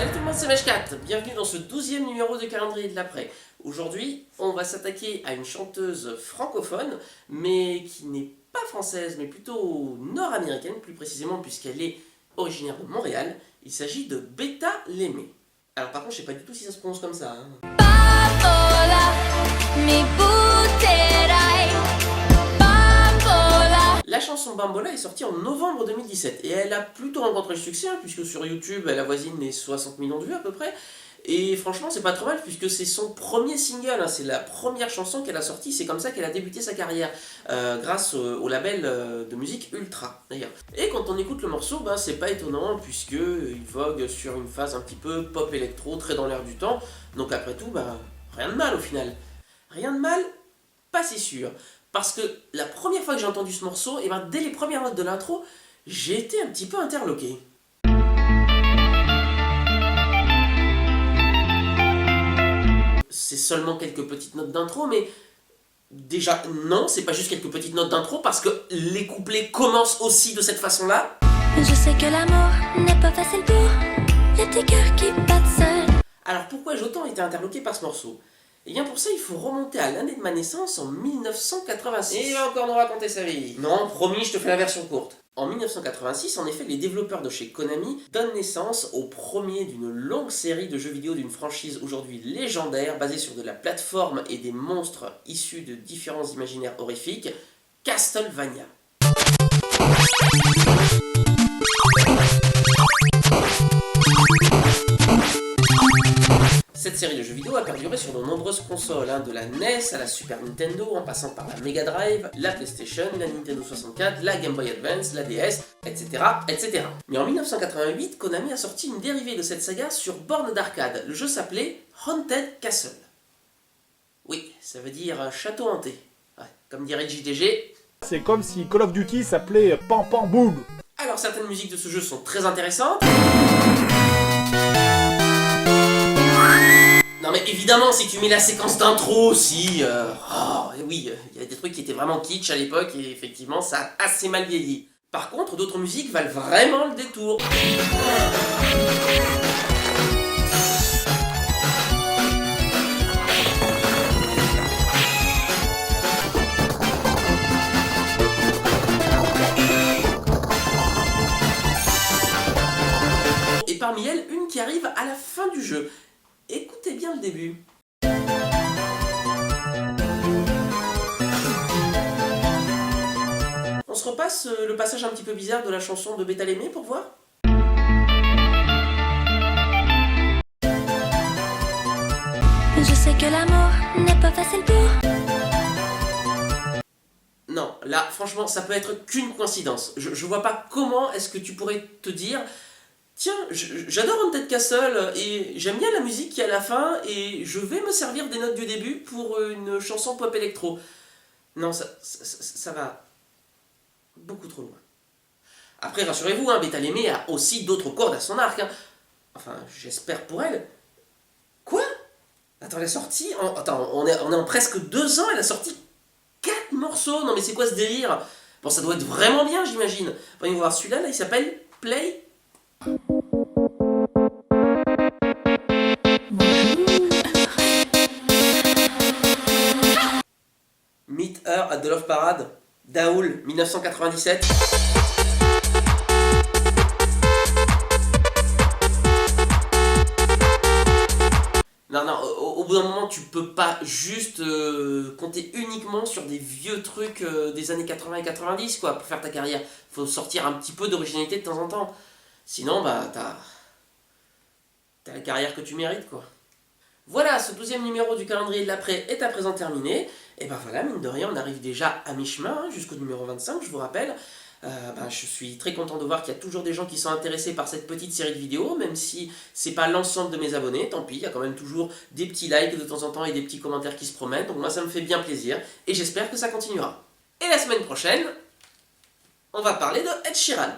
Salut tout le monde, c'est Meshkat. Bienvenue dans ce 12e numéro de calendrier de l'après. Aujourd'hui, on va s'attaquer à une chanteuse francophone, mais qui n'est pas française, mais plutôt nord-américaine, plus précisément, puisqu'elle est originaire de Montréal. Il s'agit de Beta Lemay. Alors par contre, je sais pas du tout si ça se prononce comme ça. La chanson Bambola est sortie en novembre 2017 et elle a plutôt rencontré le succès, puisque sur YouTube elle avoisine les 60 millions de vues à peu près. Et franchement c'est pas trop mal puisque c'est son premier single, c'est la première chanson qu'elle a sortie, c'est comme ça qu'elle a débuté sa carrière, grâce au label de musique Ultra d'ailleurs. Et quand on écoute le morceau, c'est pas étonnant puisqu'il vogue sur une phase un petit peu pop électro, très dans l'air du temps, donc après tout, rien de mal au final. Rien de mal, pas si sûr. Parce que la première fois que j'ai entendu ce morceau, et dès les premières notes de l'intro, j'ai été un petit peu interloqué. C'est seulement quelques petites notes d'intro, mais déjà non, c'est pas juste quelques petites notes d'intro, parce que les couplets commencent aussi de cette façon-là. Je sais que l'amour n'est pas facile pour les petits cœurs qui battent seuls. Alors pourquoi j'ai autant été interloqué par ce morceau ? Et bien pour ça, il faut remonter à l'année de ma naissance en 1986. Et il va encore nous raconter sa vie. Non, promis, je te fais la version courte. En 1986, en effet, les développeurs de chez Konami donnent naissance au premier d'une longue série de jeux vidéo d'une franchise aujourd'hui légendaire, basée sur de la plateforme et des monstres issus de différents imaginaires horrifiques, Castlevania. Cette série de jeux vidéo a perduré sur de nombreuses consoles, de la NES à la Super Nintendo, en passant par la Mega Drive, la PlayStation, la Nintendo 64, la Game Boy Advance, la DS, etc., etc. Mais en 1988, Konami a sorti une dérivée de cette saga sur borne d'arcade. Le jeu s'appelait Haunted Castle. Oui, ça veut dire château hanté. Ouais, comme dirait JDG. C'est comme si Call of Duty s'appelait Pam Pam Boom. Alors certaines musiques de ce jeu sont très intéressantes. Non mais évidemment, si tu mets la séquence d'intro aussi, oui, il y a des trucs qui étaient vraiment kitsch à l'époque et effectivement ça a assez mal vieilli. Par contre, d'autres musiques valent vraiment le détour. Et parmi elles, une qui arrive à la fin du jeu. Écoutez bien le début. On se repasse le passage un petit peu bizarre de la chanson de Beta Lemay pour voir. Je sais que l'amour n'est pas facile pour... Non, là, franchement, ça peut être qu'une coïncidence. Je vois pas comment est-ce que tu pourrais te dire... Tiens, j'adore Haunted Castle et j'aime bien la musique qui est à la fin et je vais me servir des notes du début pour une chanson pop électro. Non, ça va beaucoup trop loin. Après, rassurez-vous, Beta Lemay a aussi d'autres cordes à son arc. Enfin, j'espère pour elle. Quoi ? Attends, elle a sorti... on est en presque 2 ans, elle a sorti 4 morceaux. Non mais c'est quoi ce délire ? Bon, ça doit être vraiment bien, j'imagine. Voyons voir, celui-là, il s'appelle Play... Meet Her at the Love Parade, Daoul, 1997. Non, au bout d'un moment, tu peux pas juste compter uniquement sur des vieux trucs des années 80 et 90, quoi, pour faire ta carrière. Faut sortir un petit peu d'originalité de temps en temps. Sinon, t'as la carrière que tu mérites, quoi. Voilà, ce 12e numéro du calendrier de l'après est à présent terminé. Et voilà, mine de rien, on arrive déjà à mi-chemin, jusqu'au numéro 25, je vous rappelle. Je suis très content de voir qu'il y a toujours des gens qui sont intéressés par cette petite série de vidéos, même si c'est pas l'ensemble de mes abonnés, tant pis, il y a quand même toujours des petits likes de temps en temps et des petits commentaires qui se promènent, donc moi ça me fait bien plaisir, et j'espère que ça continuera. Et la semaine prochaine, on va parler de Ed Sheeran.